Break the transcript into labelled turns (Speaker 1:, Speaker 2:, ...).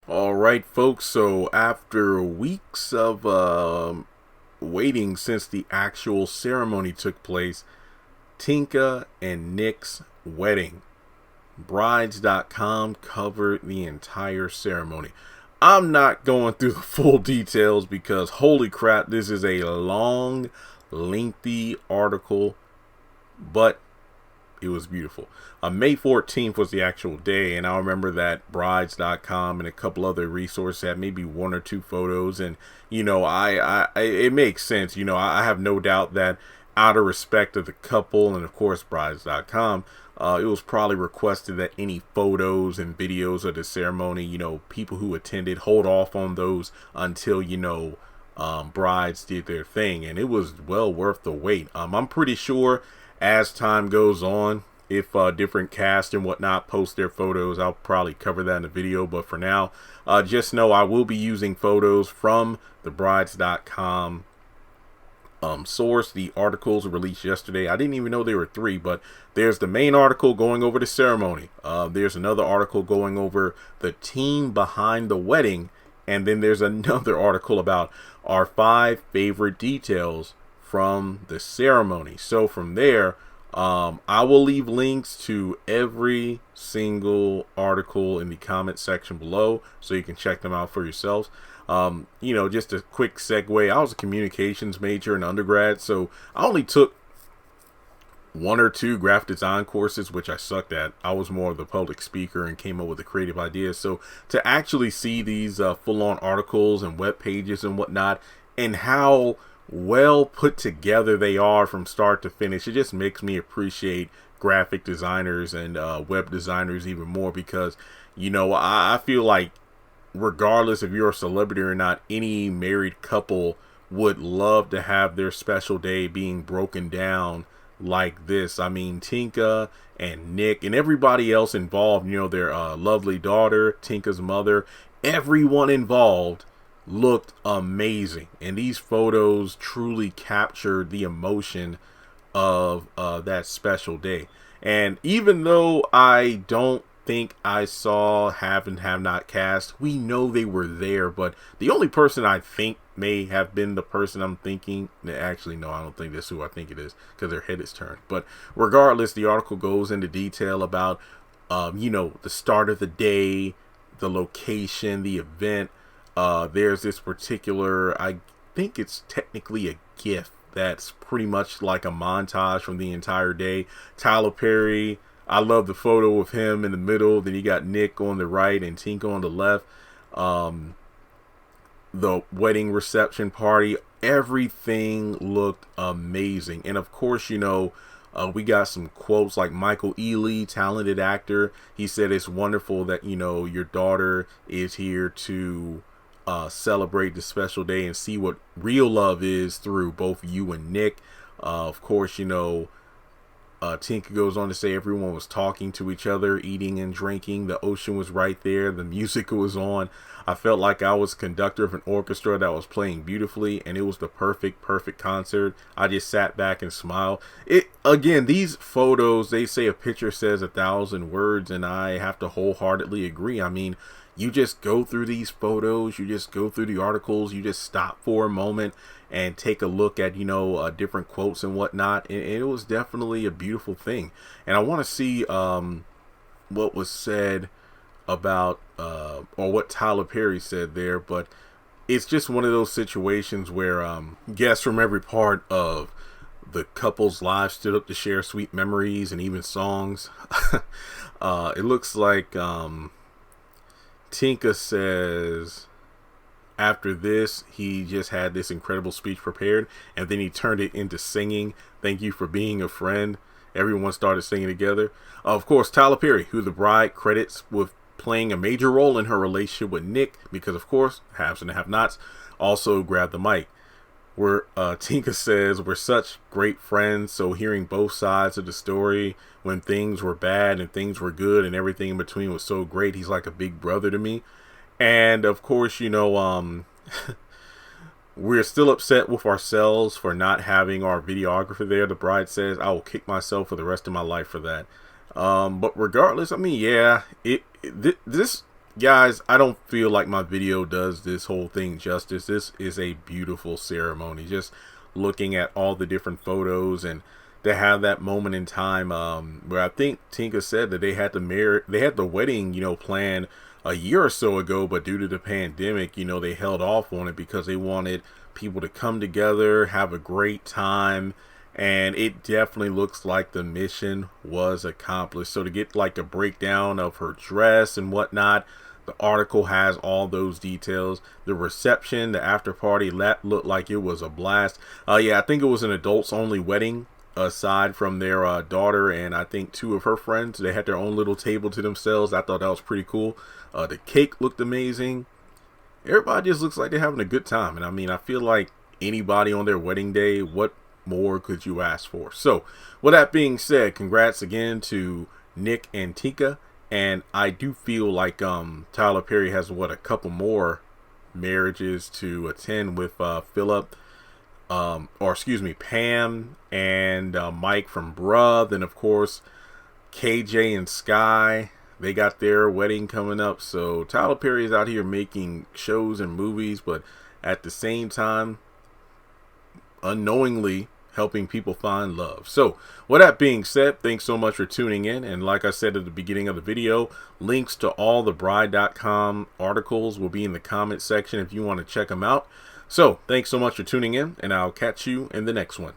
Speaker 1: All right, folks. So after weeks of waiting since the actual ceremony took place, Tinka and Nick's wedding, Brides.com covered the entire ceremony. I'm not going through the full details because holy crap, this is a long, lengthy article, but it was beautiful. May 14th was the actual day, and I remember that Brides.com and a couple other resources had maybe one or two photos, and I it makes sense. I have no doubt that out of respect of the couple and of course Brides.com, it was probably requested that any photos and videos of the ceremony, people who attended hold off on those until brides did their thing, and it was well worth the wait. I'm pretty sure as time goes on, if different cast and whatnot post their photos, I'll probably cover that in the video. But for now, just know I will be using photos from the Brides.com source. The articles were released yesterday. I didn't even know there were three, but there's the main article going over the ceremony. There's another article going over the team behind the wedding. And then there's another article about our 5 favorite details from the ceremony. So from there, I will leave links to every single article in the comment section below so you can check them out for yourselves. Just a quick segue. I was a communications major in undergrad, so I only took 1 or 2 graphic design courses, which I sucked at. I was more of the public speaker and came up with the creative ideas. So to actually see these full-on articles and web pages and whatnot, and how well put together they are from start to finish, it just makes me appreciate graphic designers and web designers even more, because I feel like regardless if you're a celebrity or not, any married couple would love to have their special day being broken down like this. I mean, Tinka and Nick and everybody else involved, their lovely daughter, Tinka's mother, everyone involved looked amazing, and these photos truly captured the emotion of that special day. And even though I don't think I saw have and have not cast, we know they were there, but the only person I think may have been the person I'm thinking, actually no, I don't think that's who I think it is, because their head is turned. But regardless, the article goes into detail about the start of the day, the location, the event. There's this particular, I think it's technically a GIF that's pretty much like a montage from the entire day. Tyler Perry, I love the photo of him in the middle. Then you got Nick on the right and Tinka on the left. The wedding reception party, everything looked amazing. And of course, we got some quotes like Michael Ealy, talented actor. He said it's wonderful that, your daughter is here to celebrate the special day and see what real love is through both you and Nick. Of course, Tinka goes on to say everyone was talking to each other, eating and drinking. The ocean was right there. The music was on. I felt like I was conductor of an orchestra that was playing beautifully, and it was the perfect concert. I just sat back and smiled. Again, these photos, they say a picture says 1,000 words, and I have to wholeheartedly agree. I mean, you just go through these photos, you just go through the articles, you just stop for a moment and take a look at, different quotes and whatnot. And it was definitely a beautiful thing. And I want to see what was said about, or what Tyler Perry said there. But it's just one of those situations where guests from every part of the couple's lives stood up to share sweet memories and even songs. It looks like Tinka says after this, he just had this incredible speech prepared, and then he turned it into singing. Thank you for being a friend. Everyone started singing together. Of course, Tyler Perry, who the bride credits with playing a major role in her relationship with Nick, because of course, haves and have-nots, also grabbed the mic. Where Tinka says, we're such great friends, so hearing both sides of the story, when things were bad and things were good and everything in between was so great, he's like a big brother to me. And of course, we're still upset with ourselves for not having our videographer there. The bride says, I will kick myself for the rest of my life for that. But regardless, I mean, yeah, this guys, I don't feel like my video does this whole thing justice. This is a beautiful ceremony. Just looking at all the different photos and to have that moment in time where I think Tika said that they had the wedding, planned a year or so ago, but due to the pandemic, they held off on it because they wanted people to come together, have a great time, and it definitely looks like the mission was accomplished. So to get like a breakdown of her dress and whatnot, the article has all those details. The reception, the after party, that looked like it was a blast. Yeah, I think it was an adults only wedding. Aside from their daughter and I think 2 of her friends, they had their own little table to themselves. I thought that was pretty cool. The cake looked amazing. Everybody just looks like they're having a good time. And I mean, I feel like anybody on their wedding day, what more could you ask for? So with that being said, congrats again to Nick and Tika. And I do feel like Tyler Perry has a couple more marriages to attend with Philip. Pam and Mike from Bruh. Then of course KJ and Sky, they got their wedding coming up. So Tyler Perry is out here making shows and movies, but at the same time unknowingly helping people find love. So with that being said, thanks so much for tuning in. And like I said at the beginning of the video, links to all the bride.com articles will be in the comment section if you want to check them out. So thanks so much for tuning in, and I'll catch you in the next one.